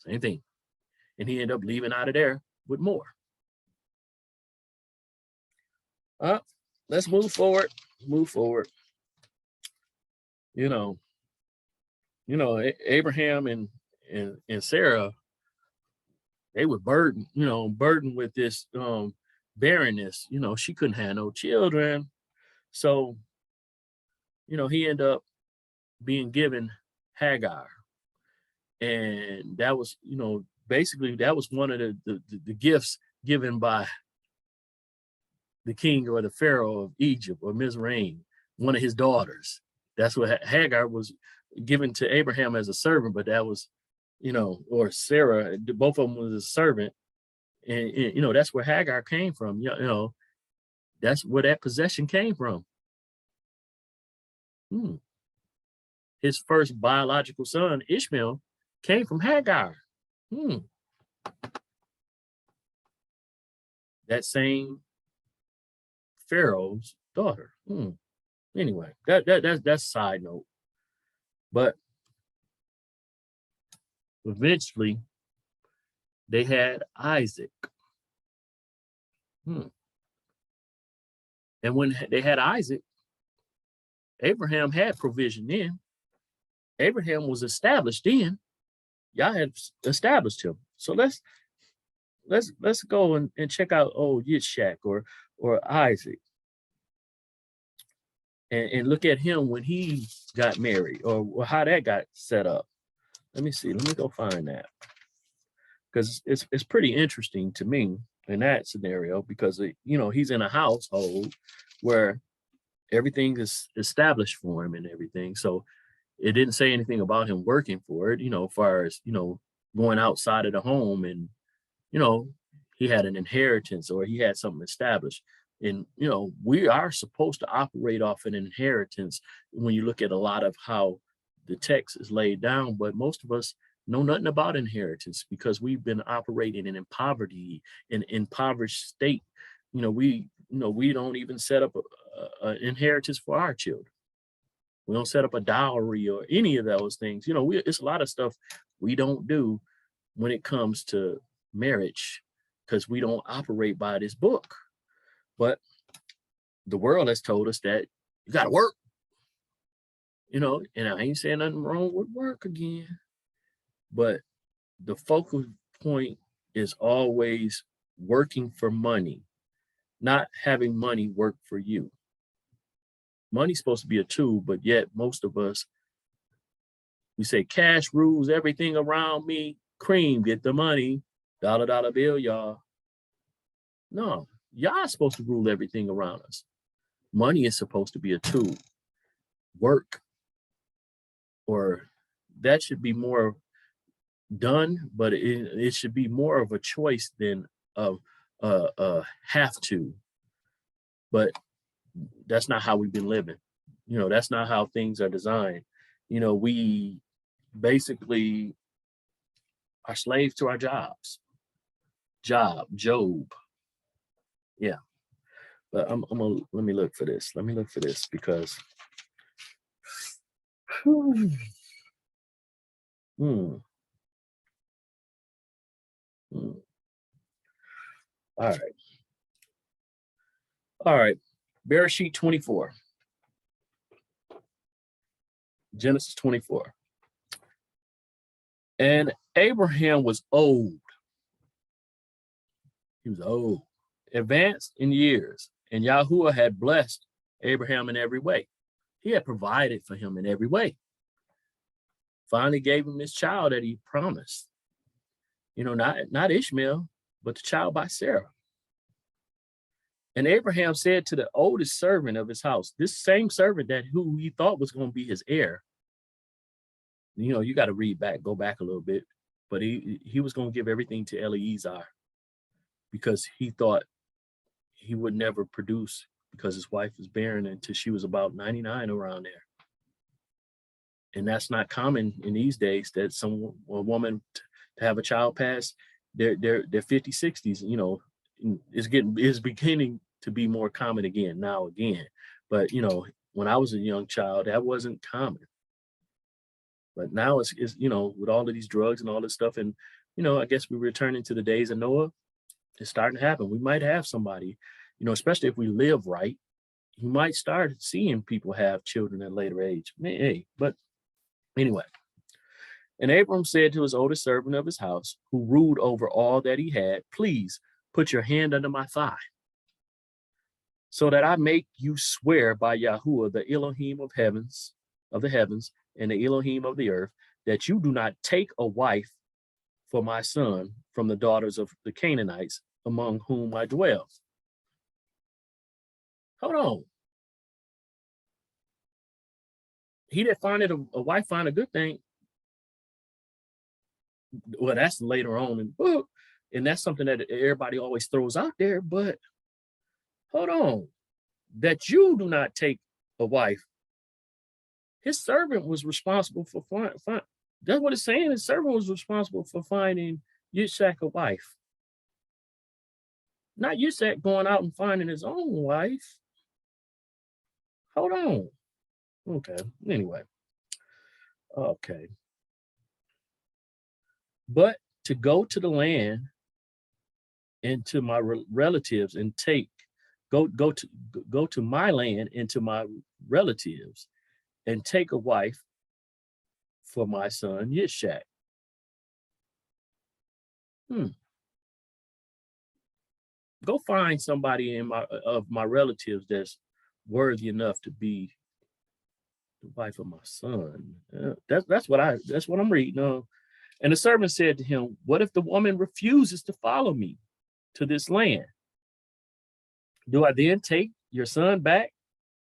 And he ended up leaving out of there with more. Let's move forward. Abraham and Sarah, they were burdened with this barrenness. She couldn't have no children. So, he ended up being given Hagar. And that was, basically that was one of the gifts given by the king or the pharaoh of Egypt, or Mizraim, one of his daughters. That's what Hagar was given to Abraham as a servant, but that was, or Sarah, both of them was a servant. And that's where Hagar came from. That's where that possession came from. His first biological son, Ishmael, came from Hagar. That same Pharaoh's daughter. Anyway, that's a side note. But eventually, they had Isaac. And when they had Isaac, Abraham had provision then. Abraham was established then. Y'all had established him. So let's go and check out old Yitzhak or Isaac. And look at him when he got married, or how that got set up. Let me see. Let me go find that, because it's pretty interesting to me in that scenario, because he's in a household where everything is established for him and everything. So it didn't say anything about him working for it, as far as going outside of the home, and he had an inheritance or he had something established. And we are supposed to operate off an inheritance when you look at a lot of how the text is laid down, but most of us know nothing about inheritance because we've been operating in poverty, in impoverished state. We don't even set up an inheritance for our children. We don't set up a dowry or any of those things. It's a lot of stuff we don't do when it comes to marriage, because we don't operate by this book. But the world has told us that you got to work, and I ain't saying nothing wrong with work again, but the focal point is always working for money, not having money work for you. Money's supposed to be a tool, but yet most of us, we say cash rules everything around me. Cream, get the money. Dollar bill, y'all. No, y'all supposed to rule everything around us. Money is supposed to be a tool. Work, or that should be more done, but it should be more of a choice than of have to. But that's not how we've been living. That's not how things are designed. We basically are slaves to our jobs. Job. Yeah. But let me look for this. Let me look for this, because all right. Bereshit 24. Genesis 24. And Abraham was old. He was old, advanced in years, and Yahuwah had blessed Abraham in every way. He had provided for him in every way. Finally gave him his child that he promised. Not Ishmael, but the child by Sarah. And Abraham said to the oldest servant of his house, this same servant who he thought was going to be his heir. You got to go back a little bit, but he was going to give everything to Eliezer, because he thought he would never produce, because his wife was barren until she was about 99, around there. And that's not common in these days, that a woman to have a child past their 50s, 60s, is beginning to be more common again now. But when I was a young child, that wasn't common. But now it's with all of these drugs and all this stuff, and I guess we're returning to the days of Noah. It's starting to happen. We might have somebody, especially if we live right, you might start seeing people have children at a later age. Hey, but anyway. And Abram said to his oldest servant of his house, who ruled over all that he had, please put your hand under my thigh, so that I make you swear by Yahuwah, the Elohim of the heavens, and the Elohim of the earth, that you do not take a wife for my son from the daughters of the Canaanites among whom I dwell. Hold on. He that findeth a wife find a good thing. Well, that's later on in the book. And that's something that everybody always throws out there. But hold on. That you do not take a wife. His servant was responsible for finding. That's what it's saying. His servant was responsible for finding Yitzhak a wife. Not Yitzhak going out and finding his own wife. Hold on. Okay. Anyway. Okay. But to go to the land and to my relatives and go to my land and to my relatives and take a wife for my son Yitzhak. Go find somebody of my relatives that's worthy enough to be the wife of my son. That's what I'm reading. And the servant said to him, what if the woman refuses to follow me to this land? Do I then take your son back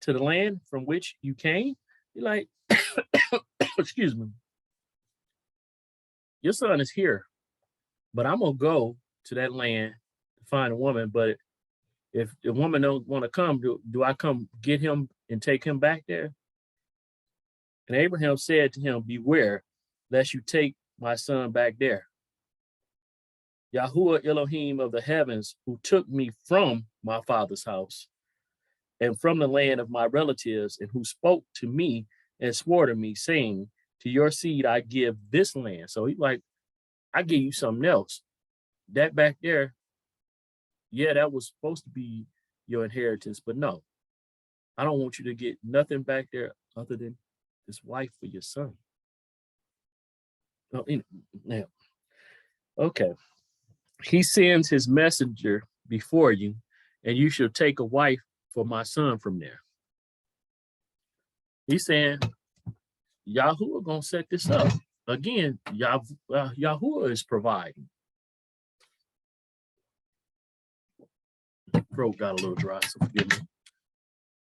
to the land from which you came? You're like, excuse me. Your son is here, but I'm going to go to that land to find a woman. But if the woman don't want to come, do I come get him and take him back there? And Abraham said to him, beware, lest you take my son back there. Yahuwah Elohim of the heavens, who took me from my father's house and from the land of my relatives, and who spoke to me and swore to me, saying, to your seed I give this land. So he's like, I give you something else. That back there, yeah, that was supposed to be your inheritance, but no, I don't want you to get nothing back there other than this wife for your son. Oh, now, okay. He sends his messenger before you, and you shall take a wife for my son from there. He's saying, Yahuwah gonna set this up. Again, Yahuwah is providing. Throat got a little dry, so forgive me.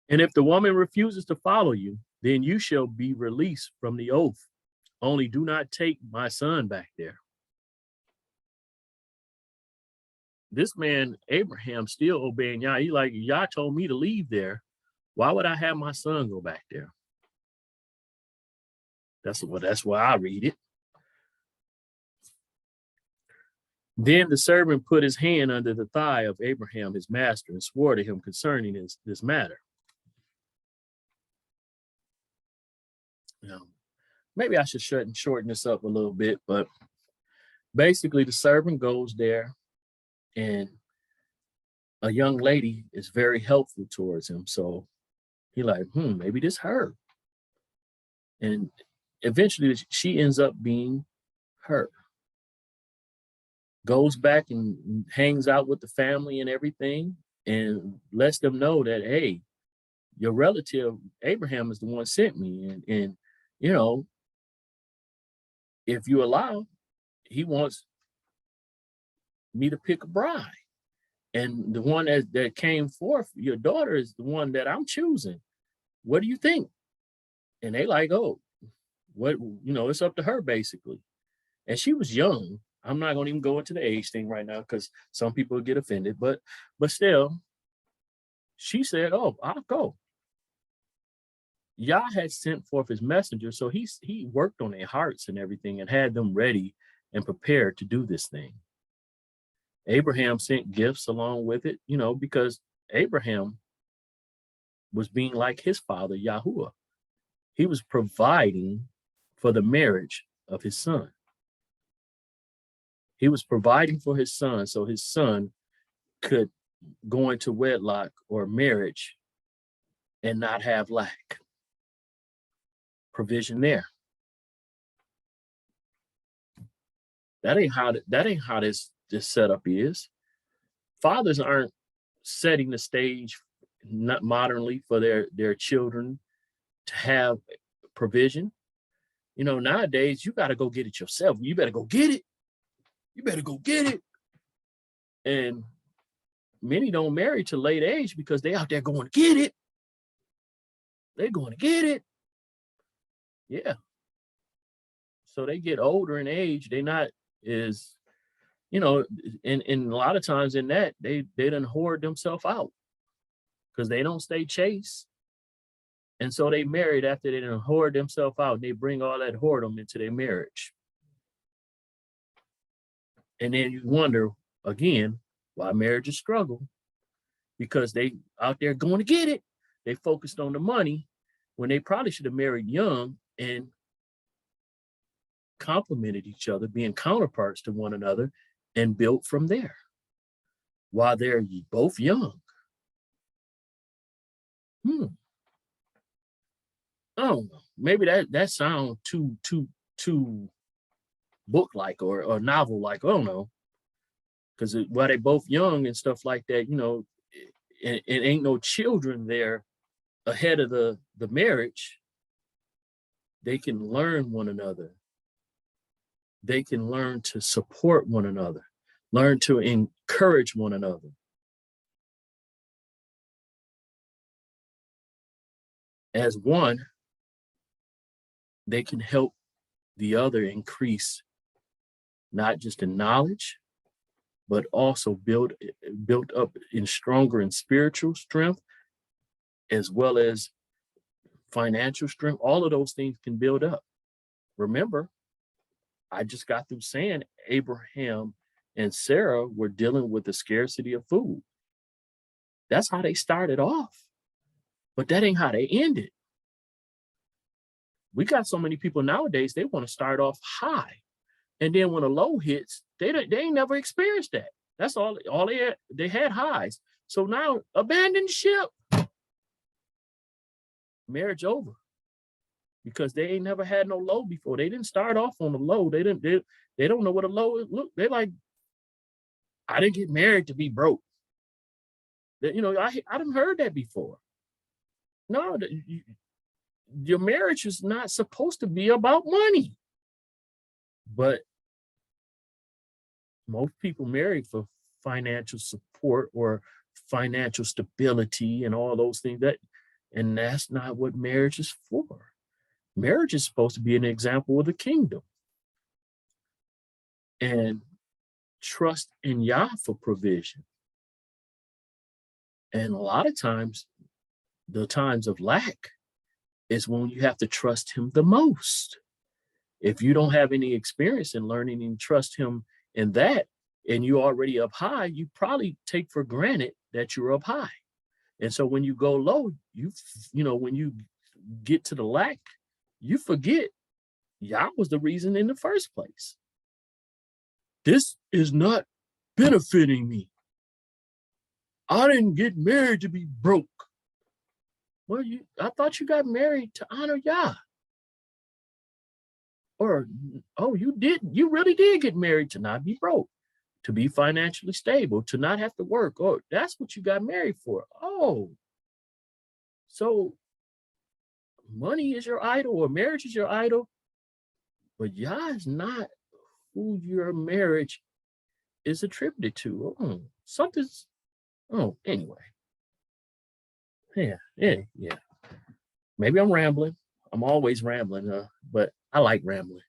And if the woman refuses to follow you, then you shall be released from the oath. Only do not take my son back there. This man, Abraham, still obeying Yah. He like, Yah told me to leave there. Why would I have my son go back there? That's why I read it. Then the servant put his hand under the thigh of Abraham, his master, and swore to him concerning this matter. Now, maybe I should shorten this up a little bit, but basically the servant goes there, and a young lady is very helpful towards him. So he like, maybe this her. And eventually she ends up being her. Goes back and hangs out with the family and everything, and lets them know that, hey, your relative Abraham is the one sent me. And you know, if you allow, he wants me to pick a bride. And the one that came forth, your daughter, is the one that I'm choosing. What do you think? And they like, oh, what, it's up to her, basically. And she was young. I'm not going to even go into the age thing right now because some people get offended, but still, she said, oh, I'll go. Yah had sent forth his messenger, so he worked on their hearts and everything and had them ready and prepared to do this thing. Abraham sent gifts along with it, because Abraham was being like his father, Yahuwah. He was providing for the marriage of his son. He was providing for his son so his son could go into wedlock or marriage and not have lack. Provision there. That ain't how this setup is. Fathers aren't setting the stage not modernly for their children to have provision. Nowadays you got to go get it yourself. You better go get it. You better go get it. And many don't marry to late age because they out there going to get it. They're going to get it. Yeah. So they get older in age. They not as, and a lot of times in that, they done hoard themselves out because they don't stay chaste. And so they married after they done hoard themselves out. And they bring all that whoredom into their marriage. And then you wonder, again, why marriages struggle. Because they out there going to get it. They focused on the money when they probably should have married young and complemented each other, being counterparts to one another, and built from there while they're both young. I don't know. Maybe that sounds too book-like or novel-like. I don't know. Because while they both young and stuff like that, it ain't no children there ahead of the marriage. They can learn one another. They can learn to support one another, learn to encourage one another. As one, they can help the other increase not just in knowledge, but also built up in stronger in spiritual strength, as well as financial strength. All of those things can build up. Remember, I just got through saying Abraham and Sarah were dealing with the scarcity of food. That's how they started off, but that ain't how they ended. We got so many people nowadays, they want to start off high. And then when a low hits, they ain't never experienced that. That's all they had highs. So now abandon ship. Marriage over. Because they ain't never had no low before. They didn't start off on the low. They don't know what a low is. Look, they're like, I didn't get married to be broke. I done heard that before. No, your marriage is not supposed to be about money. But most people marry for financial support or financial stability and all those things, and that's not what marriage is for. Marriage is supposed to be an example of the kingdom. And trust in Yah for provision. And a lot of times, the times of lack is when you have to trust him the most. If you don't have any experience in learning and trust him in that, and you're already up high, you probably take for granted that you're up high. And so when you go low, when you get to the lack, you forget Yah was the reason in the first place. This is not benefiting me. I didn't get married to be broke. Well, I thought you got married to honor Yah. Or, you really did get married to not be broke, to be financially stable, to not have to work. Oh, that's what you got married for. Oh, so money is your idol or marriage is your idol, but Yah is not who your marriage is attributed to. Anyway. Yeah. Maybe I'm rambling. I'm always rambling, but I like rambling.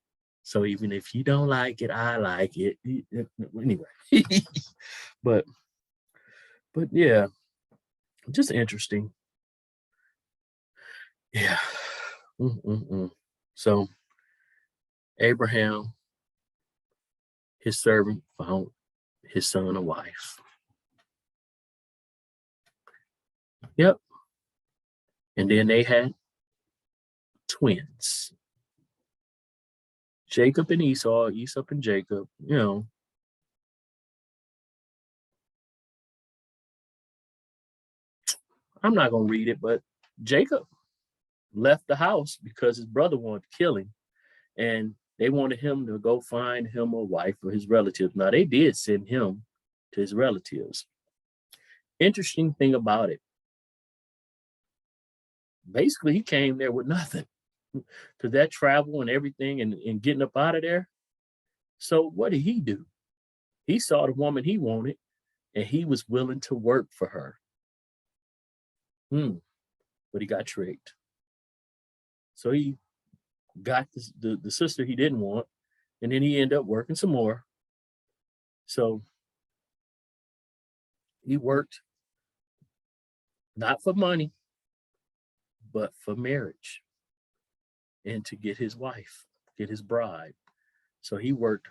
So even if you don't like it, I like it. Anyway. but yeah, just interesting. Yeah. So Abraham, his servant, found his son a wife. Yep. And then they had twins. Jacob and Esau, Esau and Jacob, I'm not going to read it, but Jacob left the house because his brother wanted to kill him. And they wanted him to go find him a wife for his relatives. Now, they did send him to his relatives. Interesting thing about it. Basically, he came there with nothing. Because that travel and everything and getting up out of there. So what did he do? He saw the woman he wanted, and he was willing to work for her. But he got tricked. So he got the sister he didn't want, and then he ended up working some more. So he worked not for money, but for marriage and to get his wife, get his bride. So he worked,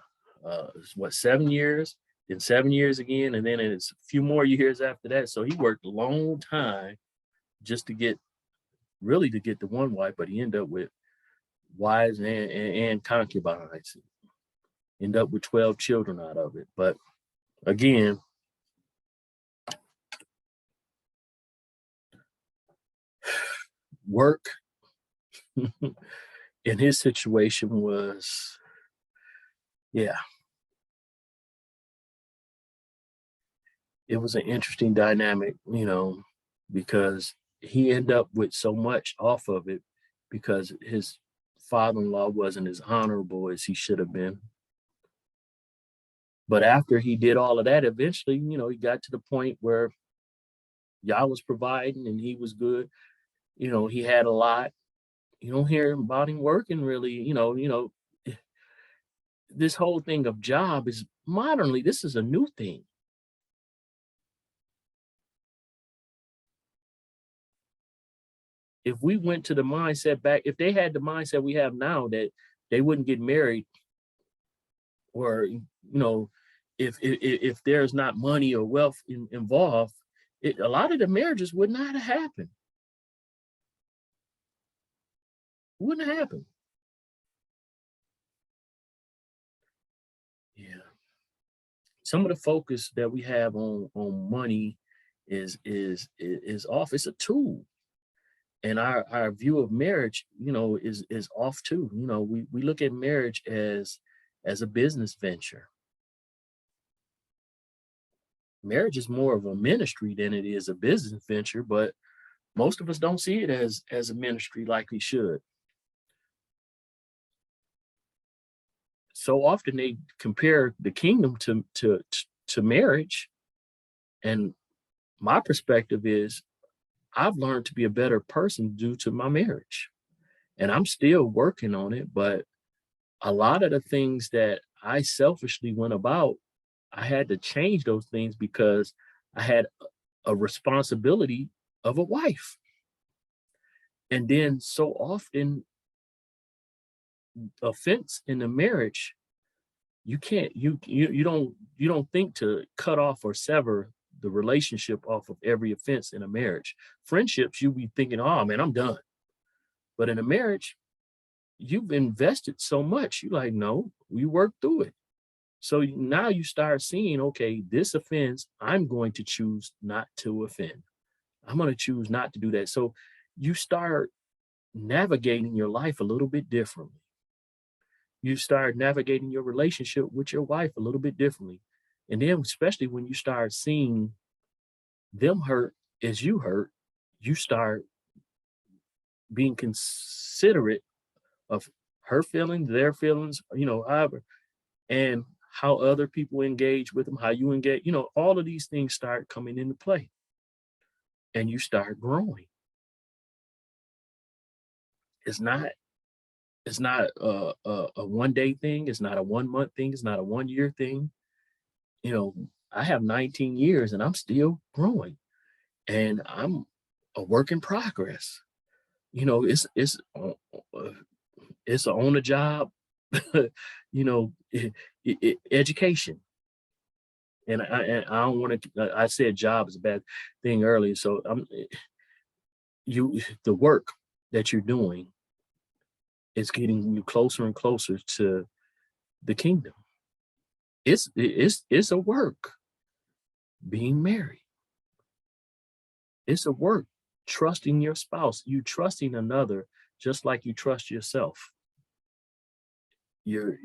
7 years, then 7 years again, and then it's a few more years after that. So he worked a long time just to get, really to get the one wife, but he ended up with wives and concubines. End up with 12 children out of it. But again, work in his situation was, yeah, it was an interesting dynamic, because he ended up with so much off of it because his father-in-law wasn't as honorable as he should have been. But after he did all of that, eventually, he got to the point where Yah was providing and he was good. He had a lot. You don't hear about him working really, this whole thing of job is modernly, this is a new thing. If we went to the mindset back, if they had the mindset we have now that they wouldn't get married, or if there's not money or wealth involved, a lot of the marriages would not have happened. Wouldn't have happened. Yeah. Some of the focus that we have on money is off. It's a tool, and our view of marriage, is off too. We look at marriage as a business venture. Marriage is more of a ministry than it is a business venture, but most of us don't see it as a ministry like we should. So often they compare the kingdom to marriage, and my perspective is I've learned to be a better person due to my marriage, and I'm still working on it. But a lot of the things that I selfishly went about, I had to change those things because I had a responsibility of a wife. And then so often, offense in the marriage, you can't you don't think to cut off or sever the relationship off of every offense in a marriage. Friendships, you be thinking, oh man, I'm done. But in a marriage, you've invested so much. You like, no, we work through it. So now you start seeing, okay, this offense, I'm going to choose not to offend. I'm going to choose not to do that. So you start navigating your life a little bit differently. You start navigating your relationship with your wife a little bit differently. And then, especially when you start seeing them hurt as you hurt, you start being considerate of her feelings, their feelings, however, and how other people engage with them, how you engage, all of these things start coming into play and you start growing. It's not it's not a 1 day thing, it's not a 1 month thing, it's not a 1 year thing. You know, I have 19 years and I'm still growing and I'm a work in progress. It's on the job, you know, education. And I don't want to. I said job is a bad thing earlier. So the work that you're doing is getting you closer and closer to the kingdom. It's a work being married. It's a work trusting your spouse. You trusting another just like you trust yourself. You're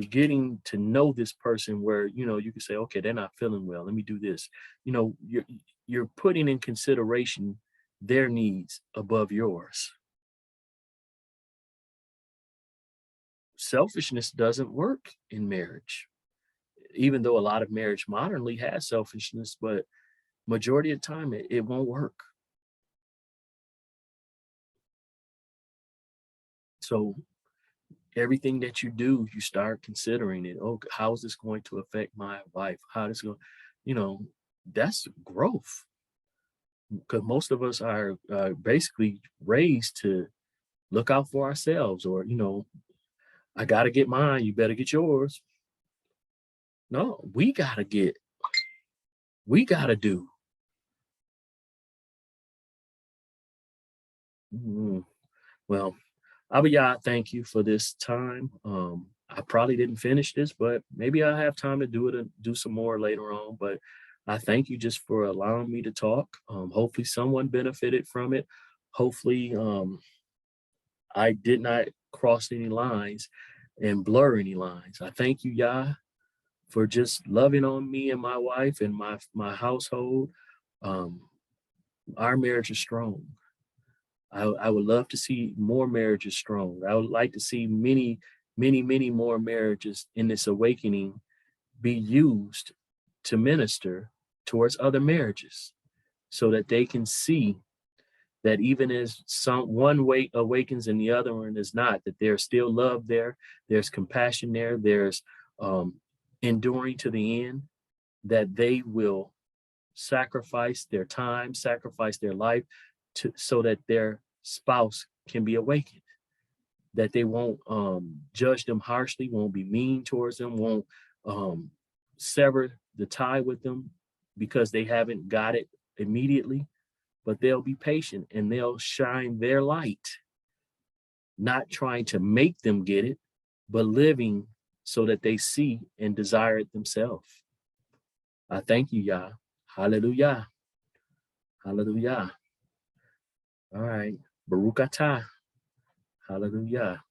getting to know this person where you can say, okay, they're not feeling well, let me do this. You're putting in consideration their needs above yours. Selfishness doesn't work in marriage. even though a lot of marriage modernly has selfishness, but majority of the time it won't work. So everything that you do, you start considering it. Oh, how is this going to affect my wife? How this going, you know, that's growth. Because most of us are basically raised to look out for ourselves, or I got to get mine. You better get yours. No, we gotta do. Mhm. Well, Abiyah, thank you for this time. I probably didn't finish this, but maybe I'll have time to do it and do some more later on. But I thank you just for allowing me to talk. Hopefully someone benefited from it. Hopefully I did not cross any lines and blur any lines. I thank you, Yah, for just loving on me and my wife and my household. Um, our marriage is strong. I would love to see more marriages strong. I would like to see many, many, many more marriages in this awakening be used to minister towards other marriages so that they can see that even as some one way awakens and the other one is not, that there's still love there, there's compassion there, there's enduring to the end, that they will sacrifice their time, sacrifice their life so that their spouse can be awakened, that they won't judge them harshly, won't be mean towards them, won't um, sever the tie with them because they haven't got it immediately, but they'll be patient and they'll shine their light, not trying to make them get it, but living so that they see and desire it themselves. I thank you, Yah. Hallelujah. Hallelujah. All right. Baruch atah. Hallelujah.